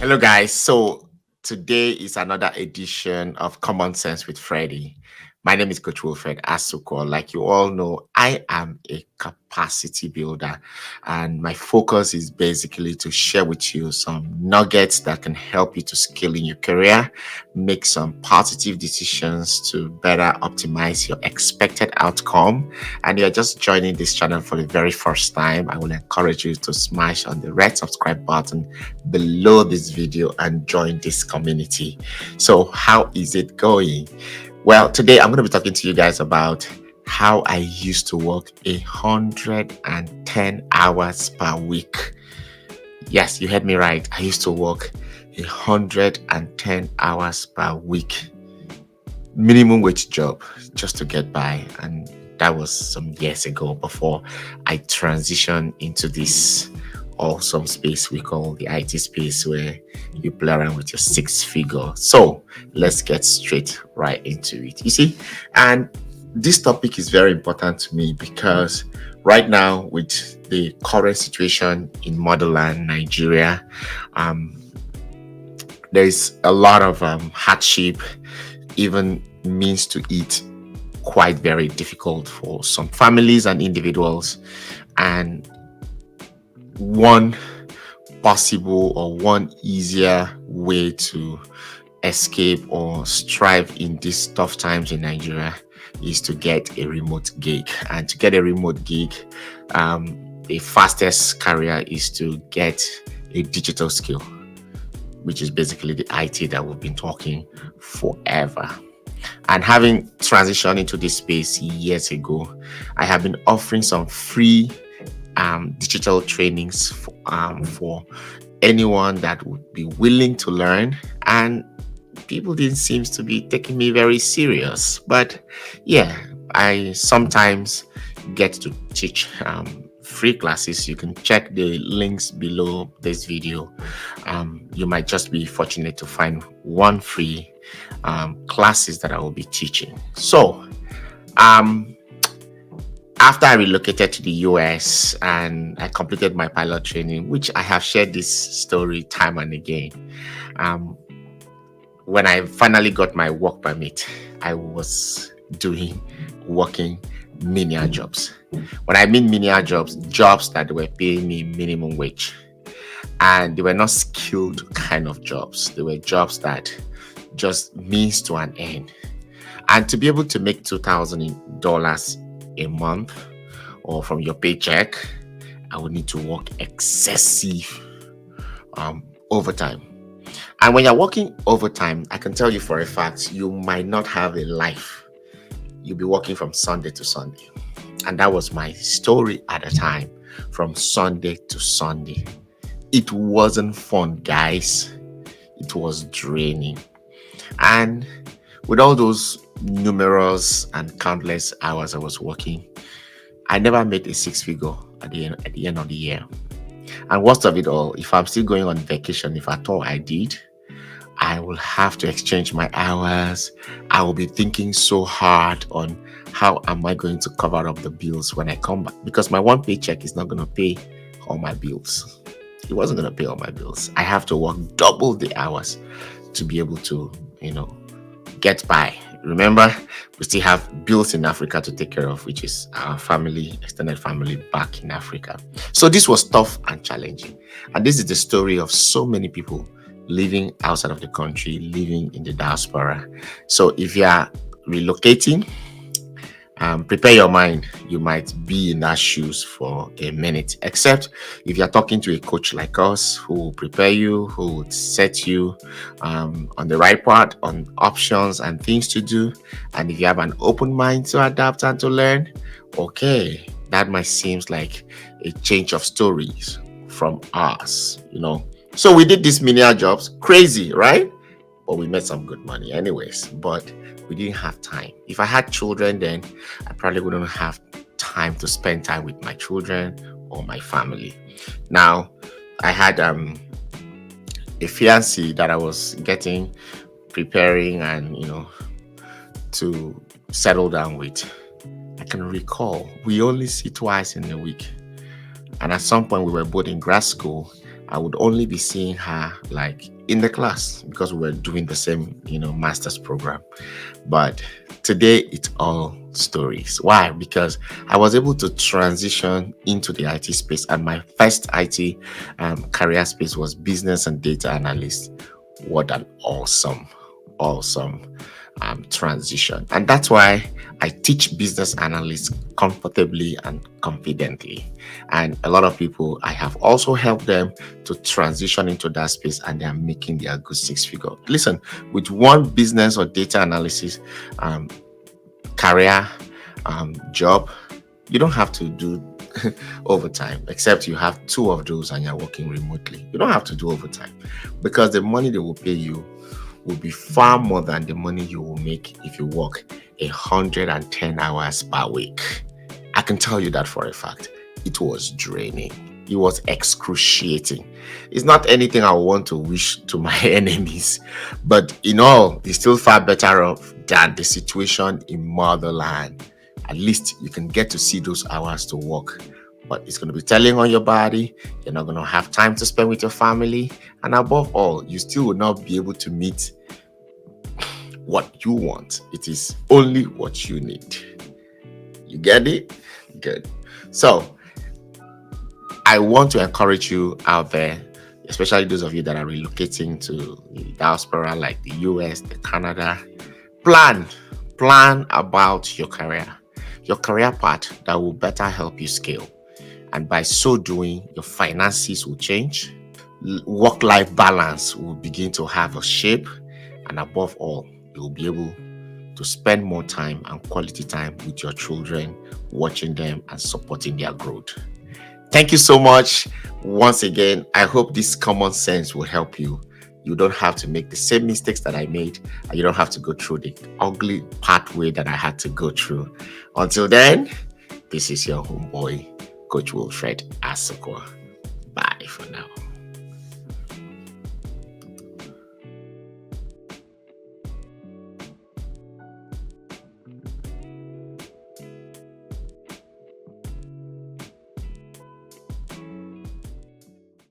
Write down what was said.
Hello, guys. So today is another edition of Common Sense with Freddie. My name is CoachWilfredAsuquo. Like you all know, I am a capacity builder, and my focus is basically to share with you some nuggets that can help you to scale in your career, make some positive decisions to better optimize your expected outcome. And you're just joining this channel for the very first time, I will encourage you to smash on the red subscribe button below this video and join this community. So how is it going? Well, today I'm going to be talking to you guys about how I used to work 110 hours per week. Yes, you heard me right. I used to work 110 hours per week. Minimum wage job just to get by. And that was some years ago before I transitioned into this awesome space we call the IT space, where you play around with your six figure. So let's get straight right into it. You see, and this topic is very important to me because right now, with the current situation in motherland Nigeria, there is a lot of hardship, even means to eat quite very difficult for some families and individuals. And one possible or one easier way to escape or strive in these tough times in Nigeria is to get a remote gig. And to get a remote gig, the fastest career is to get a digital skill, which is basically the IT that we've been talking forever. And having transitioned into this space years ago, I have been offering some free digital trainings for anyone that would be willing to learn. And people didn't seem to be taking me very serious. But yeah, I sometimes get to teach free classes. You can check the links below this video. You might just be fortunate to find one free classes that I will be teaching. So after I relocated to the US and I completed my pilot training, which I have shared this story time and again, when I finally got my work permit, I was working menial jobs. When I mean menial jobs, jobs that were paying me minimum wage. And they were not skilled kind of jobs. They were jobs that just means to an end. And to be able to make $2,000 a month or from your paycheck, I would need to work excessive overtime. And when you're working overtime, I can tell you for a fact, you might not have a life. You'll be working from Sunday to Sunday. And that was my story at the time, from Sunday to Sunday. It wasn't fun, guys. It was draining. And with all those numerous and countless hours I was working, I never made a six figure at the end of the year. And worst of it all, if I'm still going on vacation, if at all I did, I will have to exchange my hours. I will be thinking so hard on how am I going to cover up the bills when I come back, because my one paycheck is not going to pay all my bills. It wasn't going to pay all my bills. I have to work double the hours to be able to, get by. Remember, we still have bills in Africa to take care of, which is our family, extended family back in Africa. So this was tough and challenging. And this is the story of so many people living outside of the country, living in the diaspora. So if you are relocating, prepare your mind. You might be in that shoes for a minute, except if you're talking to a coach like us who will prepare you, who would set you on the right path, on options and things to do. And if you have an open mind to adapt and to learn, okay, that might seem like a change of stories from us, So we did these menial jobs, crazy, right? But we made some good money anyways. But we didn't have time. If I had children, then I probably wouldn't have time to spend time with my children or my family. Now, I had a fiancé that I was preparing and, to settle down with. I can recall we only see twice in a week. And at some point we were both in grad school, I would only be seeing her like in the class because we were doing the same, master's program. But today it's all stories. Why? Because I was able to transition into the IT space, and my first IT career space was business and data analyst. What an awesome transition. And that's why I teach business analysts comfortably and confidently. And a lot of people, I have also helped them to transition into that space, and they are making their good six figure. Listen, with one business or data analysis career job, you don't have to do overtime, except you have two of those and you're working remotely. You don't have to do overtime because the money they will pay you will be far more than the money you will make if you work 110 hours per week. I can tell you that for a fact. It was draining. It was excruciating. It's not anything I want to wish to my enemies, but in all, it's still far better off than the situation in motherland. At least you can get to see those hours to work, but it's going to be telling on your body. You're not going to have time to spend with your family, and above all, you still will not be able to meet what you want. It is only what you need. You get it? Good. So I want to encourage you out there, especially those of you that are relocating to the diaspora like the US, the Canada. Plan about your career path that will better help you scale. And by so doing, your finances will change, work-life balance will begin to have a shape, and above all, you will be able to spend more time and quality time with your children, watching them and supporting their growth. Thank you so much. Once again, I hope this common sense will help you. You don't have to make the same mistakes that I made, and you don't have to go through the ugly pathway that I had to go through. Until then, this is your homeboy, Coach Wilfred Asuquo. Bye for now.